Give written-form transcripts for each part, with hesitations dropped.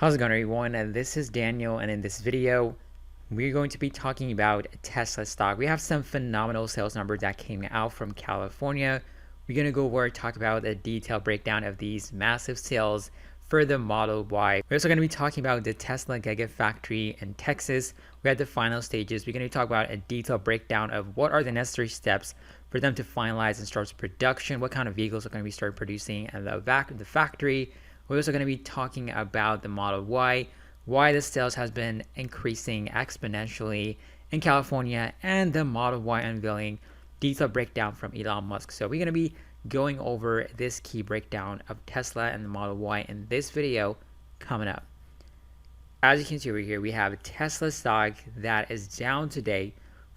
How's it going, everyone? And this is Daniel, and in this video we're going to be talking about Tesla stock. We have some phenomenal sales numbers that came out from California. We're going to go over talk about a detailed breakdown of these massive sales for the Model Y. We're also going to be talking about the Tesla Gigafactory in Texas. We're at the final stages. We're going to talk about a detailed breakdown of what are the necessary steps for them to finalize and start production, what kind of vehicles are going to be started producing at the factory. We're also going to be talking about the Model Y, why the sales has been increasing exponentially in California, and the Model Y unveiling, detailed breakdown from Elon Musk. So we're going to be going over this key breakdown of Tesla and the Model Y in this video coming up. As you can see over here, we have Tesla stock that is down today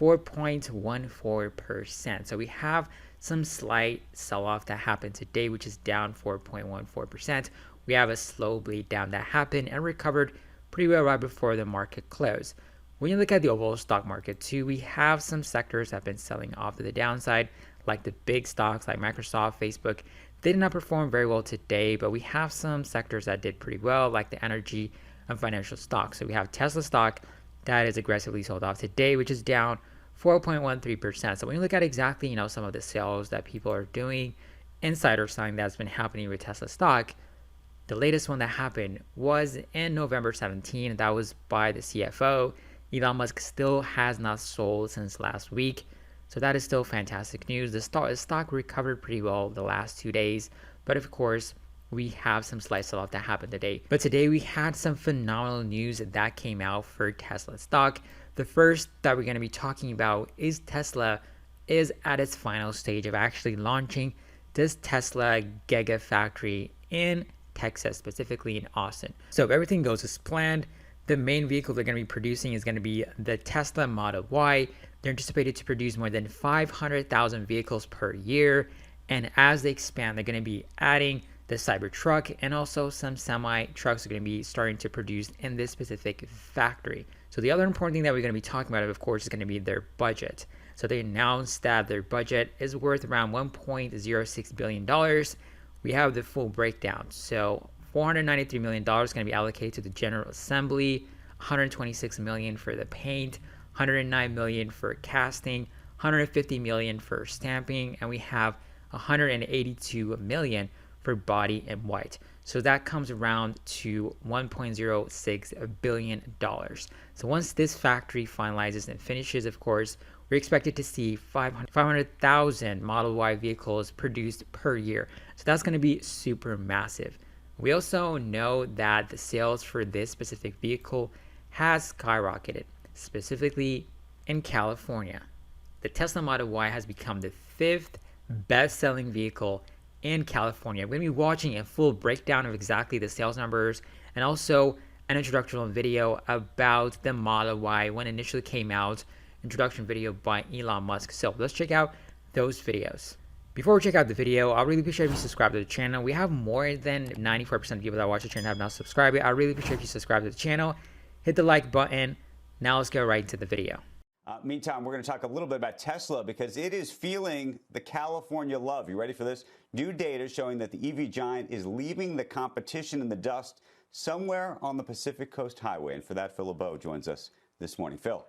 4.14%. So we have some slight sell-off that happened today, which is down 4.14%. We have a slow bleed down that happened and recovered pretty well right before the market closed. When you look at the overall stock market too, we have some sectors that have been selling off to the downside, like the big stocks like Microsoft, Facebook. They did not perform very well today, but we have some sectors that did pretty well, like the energy and financial stocks. So we have Tesla stock that is aggressively sold off today, which is down 4.13%. So when you look at exactly, some of the sales that people are doing, insider selling that's been happening with Tesla stock, the latest one that happened was in November 17, and that was by the CFO. Elon Musk still has not sold since last week, so that is still fantastic news. The stock recovered pretty well the last 2 days, but of course, we have some slight sell-off that happened today. But today we had some phenomenal news that came out for Tesla stock. The first that we're going to be talking about is Tesla is at its final stage of actually launching this Tesla Gigafactory in Texas, specifically in Austin. So if everything goes as planned, the main vehicle they're going to be producing is going to be the Tesla Model Y. They're anticipated to produce more than 500,000 vehicles per year. And as they expand, they're going to be adding the Cybertruck, and also some semi trucks are going to be starting to produce in this specific factory. So the other important thing that we're going to be talking about, of course, is going to be their budget. So they announced that their budget is worth around $1.06 billion. We have the full breakdown. So $493 million is going to be allocated to the General Assembly, $126 million for the paint, $109 million for casting, $150 million for stamping, and we have $182 million for body and white. So that comes around to $1.06 billion. So once this factory finalizes and finishes, of course, we're expected to see 500,000 Model Y vehicles produced per year. So that's going to be super massive. We also know that the sales for this specific vehicle has skyrocketed, specifically in California. The Tesla Model Y has become the 5th best-selling vehicle in California. We're going to be watching a full breakdown of exactly the sales numbers and also an introductory video about the Model Y when it initially came out, introduction video by Elon Musk. So let's check out those videos. Before we check out the video, I really appreciate if you subscribe to the channel. We have more than 94% of people that watch the channel have not subscribed. I really appreciate if you subscribe to the channel. Hit the like button. Now let's go right into the video. Meantime, we're going to talk a little bit about Tesla because it is feeling the California love. You ready for this? New data showing that the EV giant is leaving the competition in the dust somewhere on the Pacific Coast Highway. And for that, Phil LeBeau joins us this morning. Phil.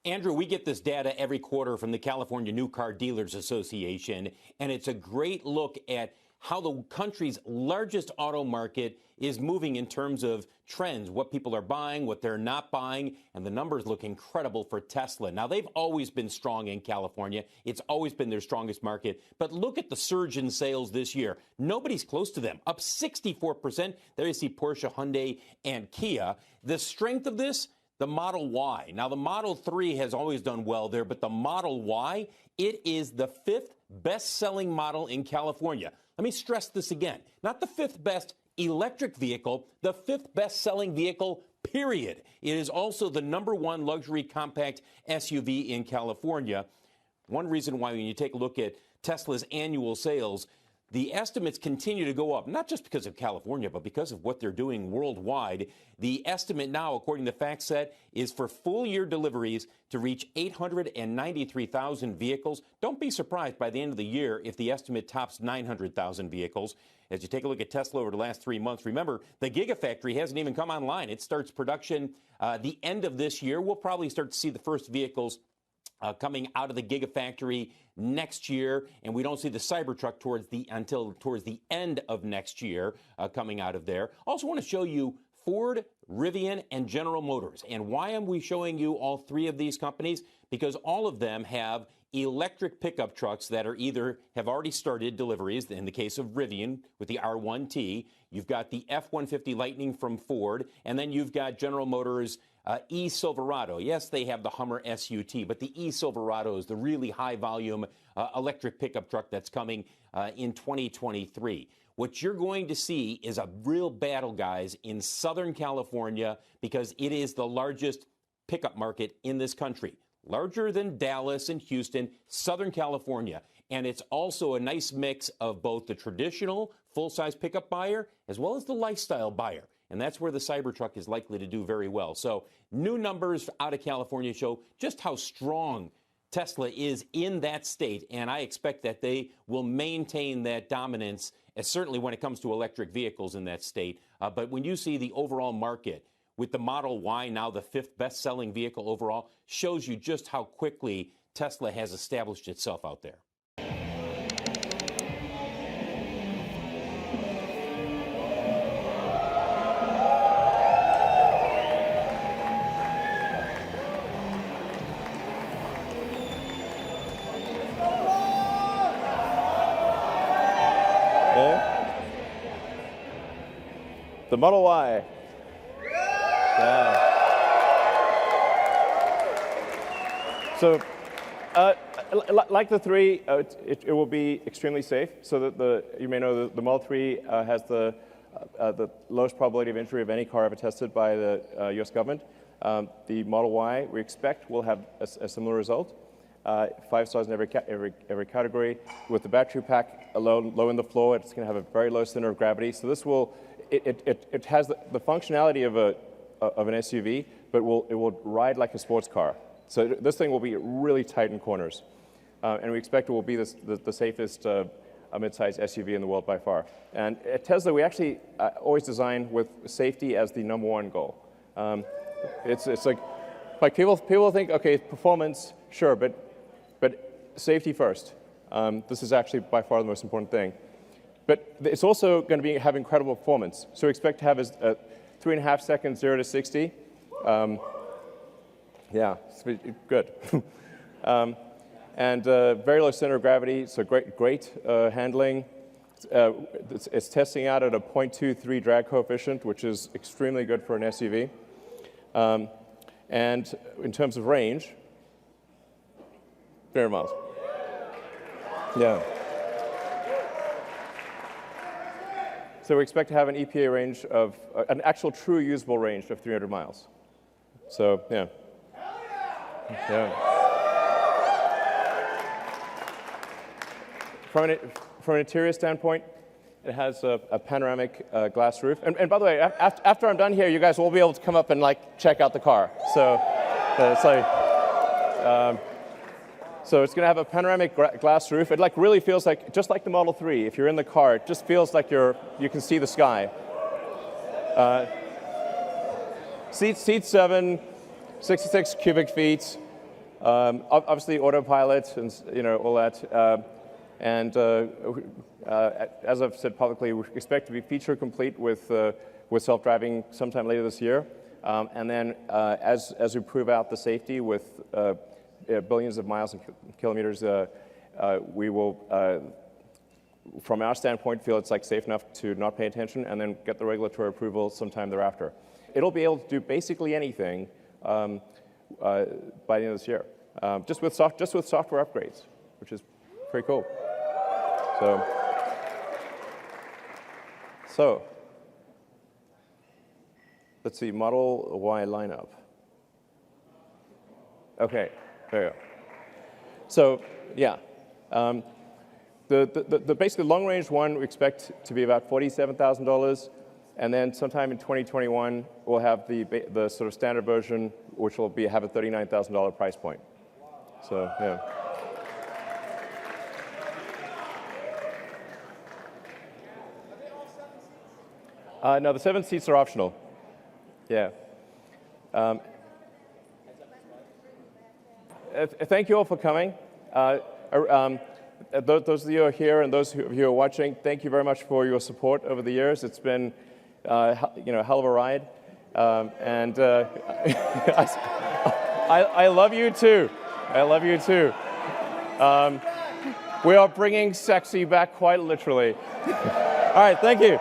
Andrew, we get this data every quarter from the California New Car Dealers Association, and it's a great look at how the country's largest auto market is moving in terms of trends, what people are buying, what they're not buying, and the numbers look incredible for Tesla. Now, they've always been strong in California. It's always been their strongest market. But look at the surge in sales this year. Nobody's close to them, up 64%. There you see Porsche, Hyundai, and Kia. The strength of this, the Model Y. Now, the Model 3 has always done well there, but the Model Y, it is the 5th best-selling model in California. Let me stress this again. Not the 5th best electric vehicle, the 5th best-selling vehicle, period. It is also the #1 luxury compact SUV in California. One reason why when you take a look at Tesla's annual sales, the estimates continue to go up, not just because of California, but because of what they're doing worldwide. The estimate now, according to FactSet, is for full-year deliveries to reach 893,000 vehicles. Don't be surprised by the end of the year if the estimate tops 900,000 vehicles. as you take a look at Tesla over the last 3 months. Remember, the Gigafactory hasn't even come online. It starts production the end of this year. We'll probably start to see the first vehicles coming out of the Gigafactory next year, and we don't see the Cybertruck until towards the end of next year coming out of there. Also want to show you Ford, Rivian, and General Motors. And why am we showing you all three of these companies? Because all of them have electric pickup trucks that are either have already started deliveries. In the case of Rivian with the R1T, you've got the F-150 Lightning from Ford, and then you've got General Motors e-Silverado. Yes, they have the Hummer SUT, but the e-Silverado is the really high-volume electric pickup truck that's coming in 2023. What you're going to see is a real battle, guys, in Southern California, because it is the largest pickup market in this country. Larger than Dallas and Houston, Southern California. And it's also a nice mix of both the traditional full-size pickup buyer as well as the lifestyle buyer. And that's where the Cybertruck is likely to do very well. So new numbers out of California show just how strong Tesla is in that state. And I expect that they will maintain that dominance, certainly when it comes to electric vehicles in that state. But when you see the overall market, with the Model Y now the 5th best-selling vehicle overall, shows you just how quickly Tesla has established itself out there. The Model Y. Yeah. So, like the 3, it will be extremely safe. So that you may know the Model 3 has the lowest probability of injury of any car ever tested by the U.S. government. The Model Y, we expect, will have a similar result. 5 stars in every category. With the battery pack low in the floor, it's going to have a very low center of gravity. So this will, it has the functionality of an SUV, but it will ride like a sports car. So this thing will be really tight in corners. And we expect it will be the safest mid-size SUV in the world by far. And at Tesla, we actually always design with safety as the #1 goal. It's like people think, okay, performance, sure, but safety first. This is actually by far the most important thing. But it's also going to have incredible performance. So we expect to have a 3.5 seconds 0 to 60. Yeah, it's good. And very low center of gravity, so great handling. It's testing out at a 0.23 drag coefficient, which is extremely good for an SUV. And in terms of range, 300 miles. Yeah. So we expect to have an EPA range of, an actual true usable range of 300 miles. So, yeah. Yeah. From an interior standpoint, it has a panoramic glass roof. And by the way, after I'm done here, you guys will be able to come up and check out the car. So it's so it's going to have a panoramic glass roof. It really feels like, just like the Model 3, if you're in the car, it just feels like you can see the sky. Seat 7, 66 cubic feet. Obviously autopilot and all that. And as I've said publicly, we expect to be feature complete with self-driving sometime later this year. And then as we prove out the safety with billions of miles and kilometers, we will, from our standpoint, feel it's safe enough to not pay attention and then get the regulatory approval sometime thereafter. It'll be able to do basically anything by the end of this year, just with software upgrades, which is pretty cool. So let's see, Model Y lineup. Okay, there you go. So yeah, the basically long range one we expect to be about $47,000, and then sometime in 2021 we'll have the sort of standard version, which will have a $39,000 price point. So yeah. No, the 7 seats are optional. Yeah. Thank you all for coming. Those of you who are here and those of you who are watching, thank you very much for your support over the years. It's been, a hell of a ride. I love you too. I love you too. We are bringing sexy back quite literally. All right, thank you.